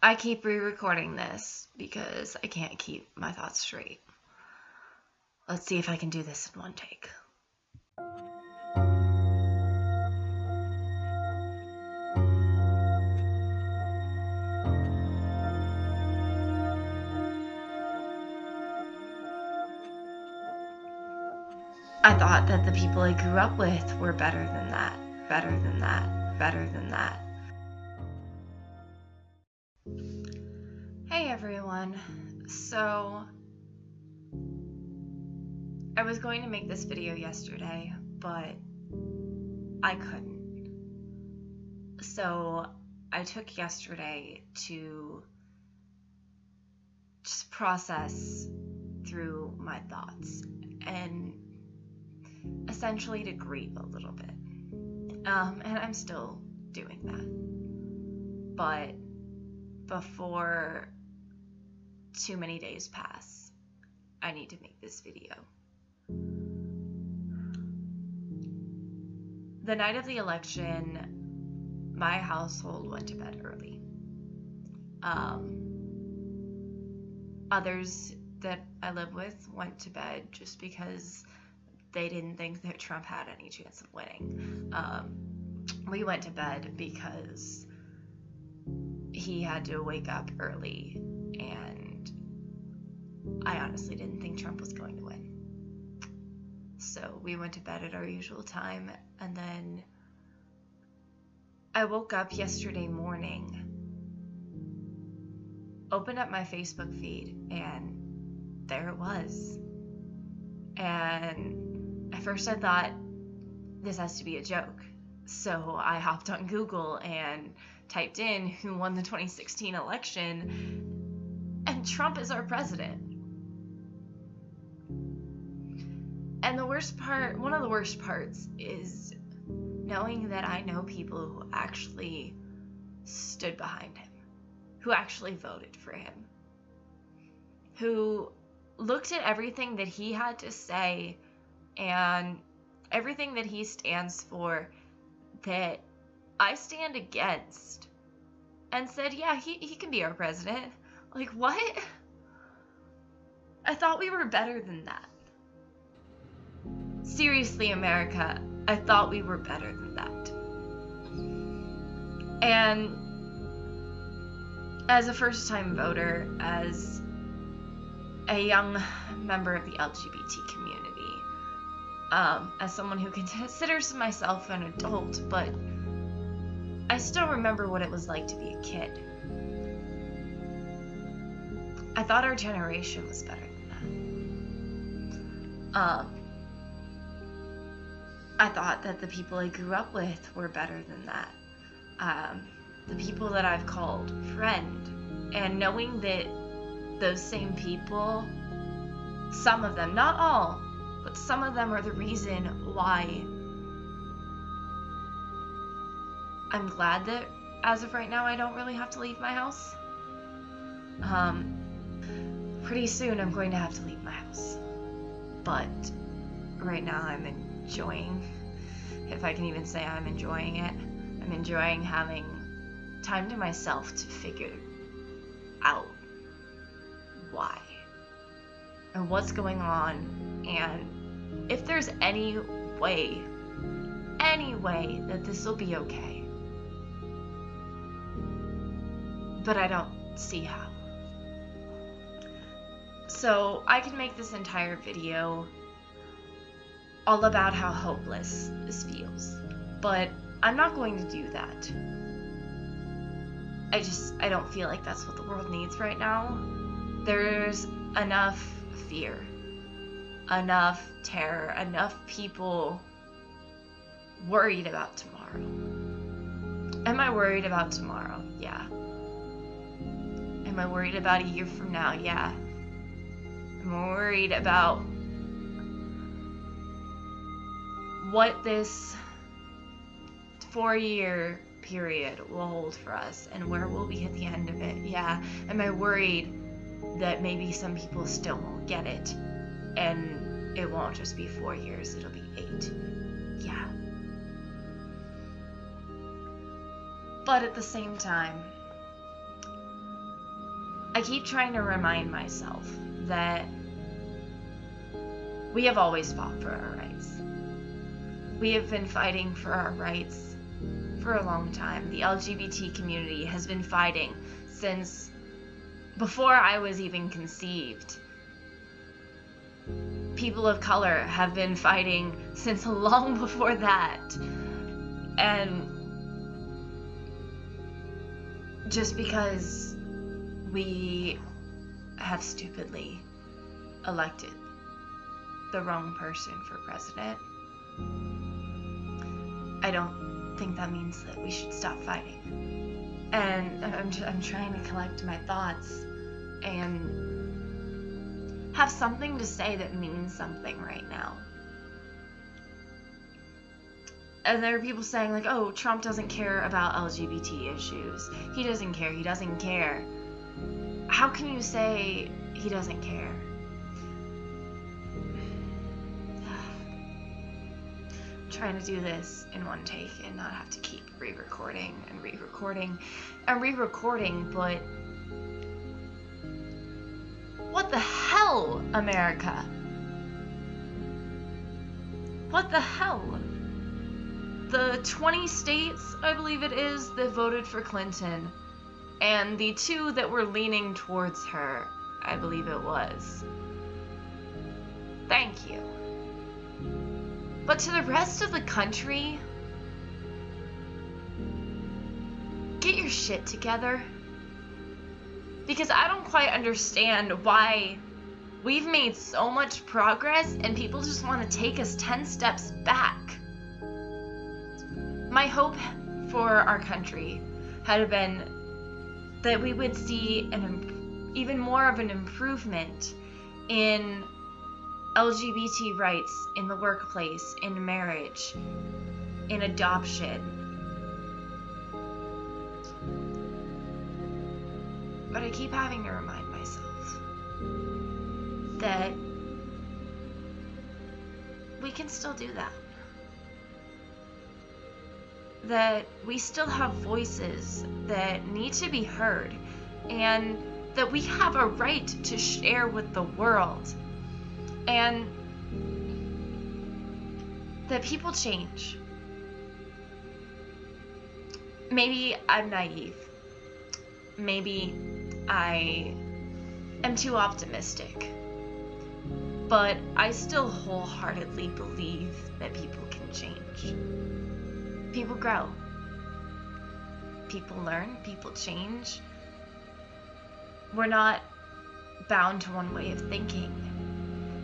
I keep re-recording this because I can't keep my thoughts straight. Let's see if I can do this in one take. I thought that the people I grew up with were better than that. Hey everyone. So, I was going to make this video yesterday, but I couldn't. So, I took yesterday to just process through my thoughts and essentially to grieve a little bit. And I'm still doing that. But before too many days pass, I need to make this video. The night of the election, my household went to bed early. Others that I live with went to bed just because they didn't think that Trump had any chance of winning. We went to bed because he had to wake up early, and I honestly didn't think Trump was going to win. So we went to bed at our usual time, and then I woke up yesterday morning, opened up my Facebook feed, and there it was. And at first I thought, this has to be a joke. So I hopped on Google and typed in who won the 2016 election, and Trump is our president. And one of the worst parts is knowing that I know people who actually stood behind him, who actually voted for him, who looked at everything that he had to say and everything that he stands for that I stand against, and said, yeah, he can be our president. Like, what? I thought we were better than that. Seriously, America, I thought we were better than that. And as a first-time voter, as a young member of the LGBT community, as someone who considers myself an adult, but I still remember what it was like to be a kid. I thought our generation was better than that. I thought that the people I grew up with were better than that. The people that I've called friend, and knowing that those same people, some of them, not all, but some of them are the reason why I'm glad that as of right now I don't really have to leave my house. Pretty soon I'm going to have to leave my house, but right now I'm enjoying, if I can even say I'm enjoying it, I'm enjoying having time to myself to figure out why and what's going on, and if there's any way that this will be okay. But I don't see how. So I can make this entire video all about how hopeless this feels, but I'm not going to do that. I don't feel like that's what the world needs right now. There's enough fear, enough terror, enough people worried about tomorrow. Am I worried about tomorrow? Yeah. Am I worried about a year from now? Yeah. Am I worried about what this 4-year period will hold for us and where we'll be at the end of it? Yeah. Am I worried that maybe some people still won't get it and it won't just be 4 years, it'll be 8? Yeah. But at the same time, I keep trying to remind myself that we have always fought for our rights. We have been fighting for our rights for a long time. The LGBT community has been fighting since before I was even conceived. People of color have been fighting since long before that. And just because we have stupidly elected the wrong person for president, I don't think that means that we should stop fighting. And I'm trying to collect my thoughts and have something to say that means something right now. And there are people saying like, oh, Trump doesn't care about LGBT issues. He doesn't care. He doesn't care. How can you say he doesn't care? I'm trying to do this in one take and not have to keep re-recording and re-recording and re-recording, but what the hell, America? What the hell? The 20 states, I believe it is, that voted for Clinton, and the 2 that were leaning towards her, I believe it was. Thank you. But to the rest of the country, get your shit together. Because I don't quite understand why we've made so much progress and people just want to take us 10 steps back. My hope for our country had been that we would see even more of an improvement in LGBT rights in the workplace, in marriage, in adoption. But I keep having to remind myself that we can still do that. That we still have voices that need to be heard, and that we have a right to share with the world, and that people change. Maybe I'm naive. Maybe I am too optimistic. But I still wholeheartedly believe that people can change. People grow. People learn. People change. We're not bound to one way of thinking.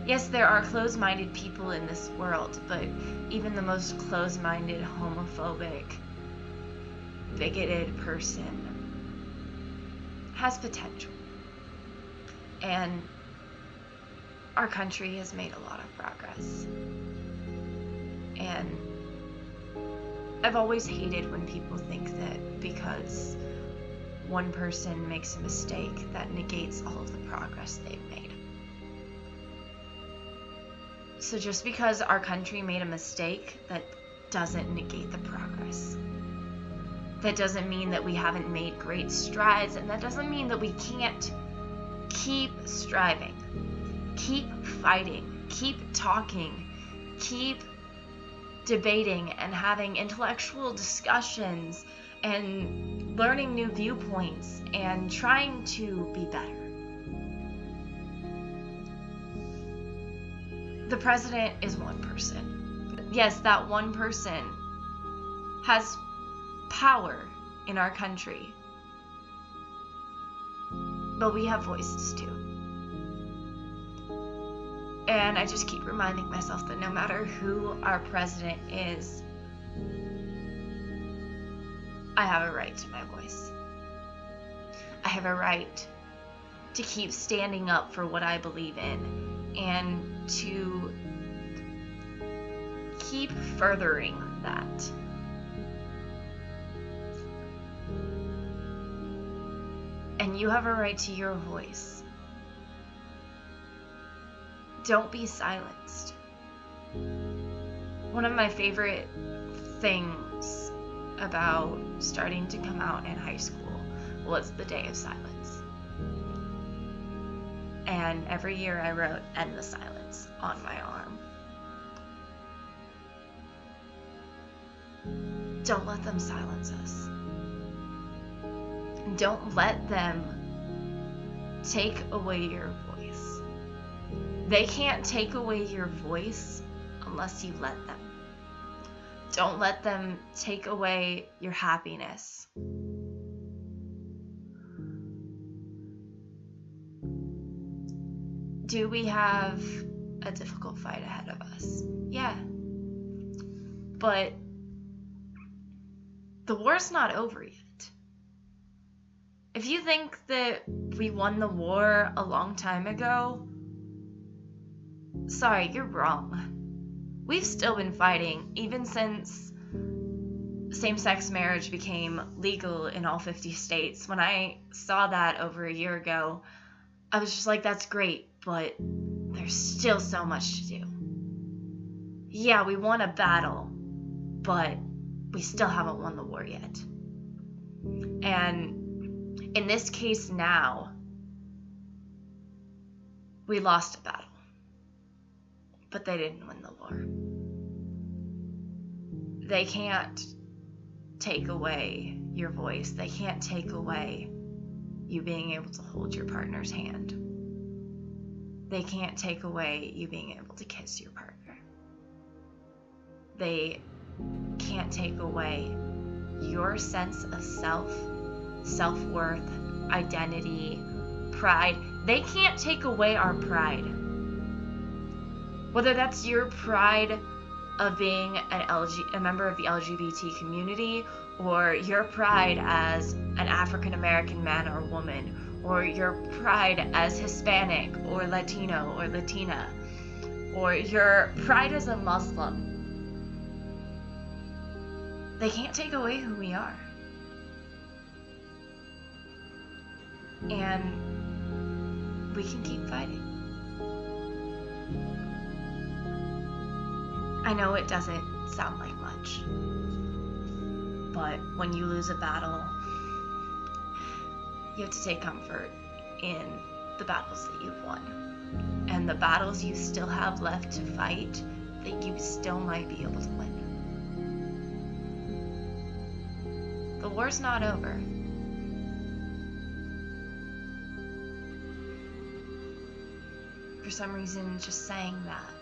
Yes, there are closed-minded people in this world, but even the most closed-minded, homophobic, bigoted person has potential. And our country has made a lot of progress. And I've always hated when people think that because one person makes a mistake, that negates all of the progress they've made. So just because our country made a mistake, that doesn't negate the progress. That doesn't mean that we haven't made great strides, and that doesn't mean that we can't keep striving, keep fighting, keep talking, keep debating and having intellectual discussions and learning new viewpoints and trying to be better. The president is one person. Yes, that one person has power in our country. But we have voices too. And I just keep reminding myself that no matter who our president is, I have a right to my voice. I have a right to keep standing up for what I believe in and to keep furthering that. And you have a right to your voice. Don't be silenced. One of my favorite things about starting to come out in high school was the day of silence. And every year I wrote "End the Silence" on my arm. Don't let them silence us. Don't let them take away your voice. They can't take away your voice unless you let them. Don't let them take away your happiness. Do we have a difficult fight ahead of us? Yeah. But the war's not over yet. If you think that we won the war a long time ago, sorry, you're wrong. We've still been fighting even since same-sex marriage became legal in all 50 states. When I saw that over a year ago, I was just like, that's great, but there's still so much to do. Yeah, we won a battle, but we still haven't won the war yet. And in this case now, we lost a battle, but they didn't win the war. They can't take away your voice. They can't take away you being able to hold your partner's hand. They can't take away you being able to kiss your partner. They can't take away your sense of self, self-worth, identity, pride. They can't take away our pride. Whether that's your pride of being a member of the LGBT community, or your pride as an African American man or woman, or your pride as Hispanic or Latino or Latina, or your pride as a Muslim. They can't take away who we are. And we can keep fighting. I know it doesn't sound like much, but when you lose a battle, you have to take comfort in the battles that you've won, and the battles you still have left to fight that you still might be able to win. The war's not over. For some reason, just saying that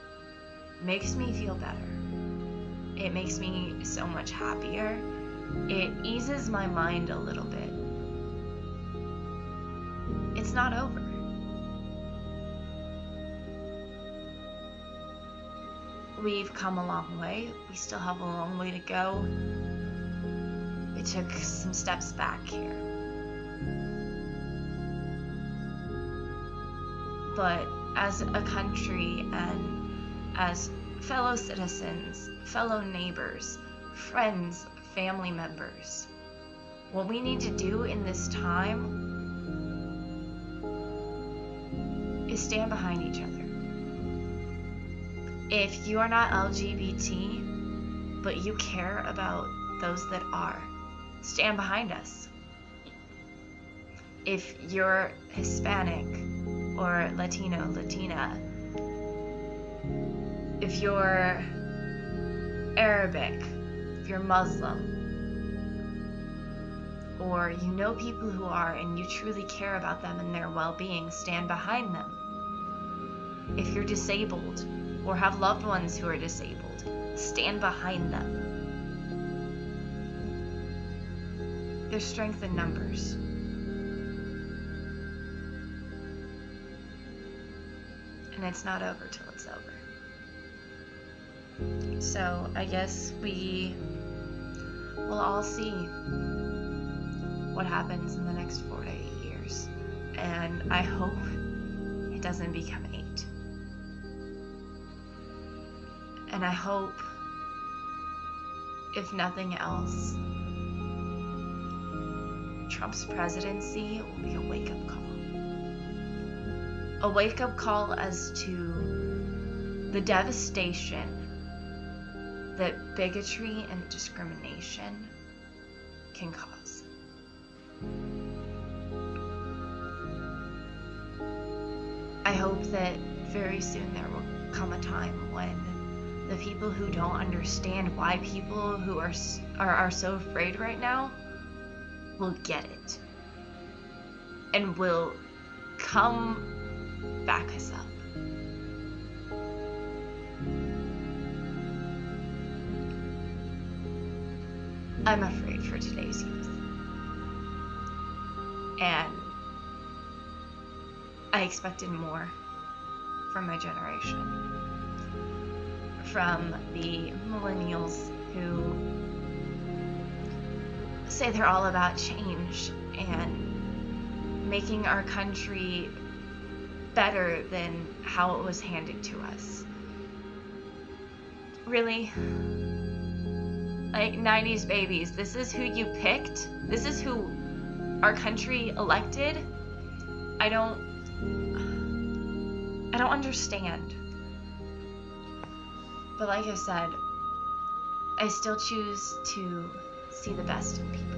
makes me feel better. It makes me so much happier. It eases my mind a little bit. It's not over. We've come a long way. We still have a long way to go. We took some steps back here. But as a country and as fellow citizens, fellow neighbors, friends, family members, what we need to do in this time is stand behind each other. If you are not LGBT, but you care about those that are, stand behind us. If you're Hispanic or Latino, Latina, if you're Arabic, if you're Muslim, or you know people who are and you truly care about them and their well-being, stand behind them. If you're disabled or have loved ones who are disabled, stand behind them. There's strength in numbers. And it's not over till it's over. So I guess we will all see what happens in the next 4 to 8 years. And I hope it doesn't become 8. And I hope, if nothing else, Trump's presidency will be a wake-up call. A wake-up call as to the devastation that bigotry and discrimination can cause. hope that very soon there will come a time when the people who don't understand why people who are so afraid right now will get it and will come back us up. I'm afraid for today's youth. And I expected more from my generation. From the millennials who say they're all about change and making our country better than how it was handed to us. Really? Like 90s babies, this is who you picked? This is who our country elected? I don't understand. But like I said, I still choose to see the best in people.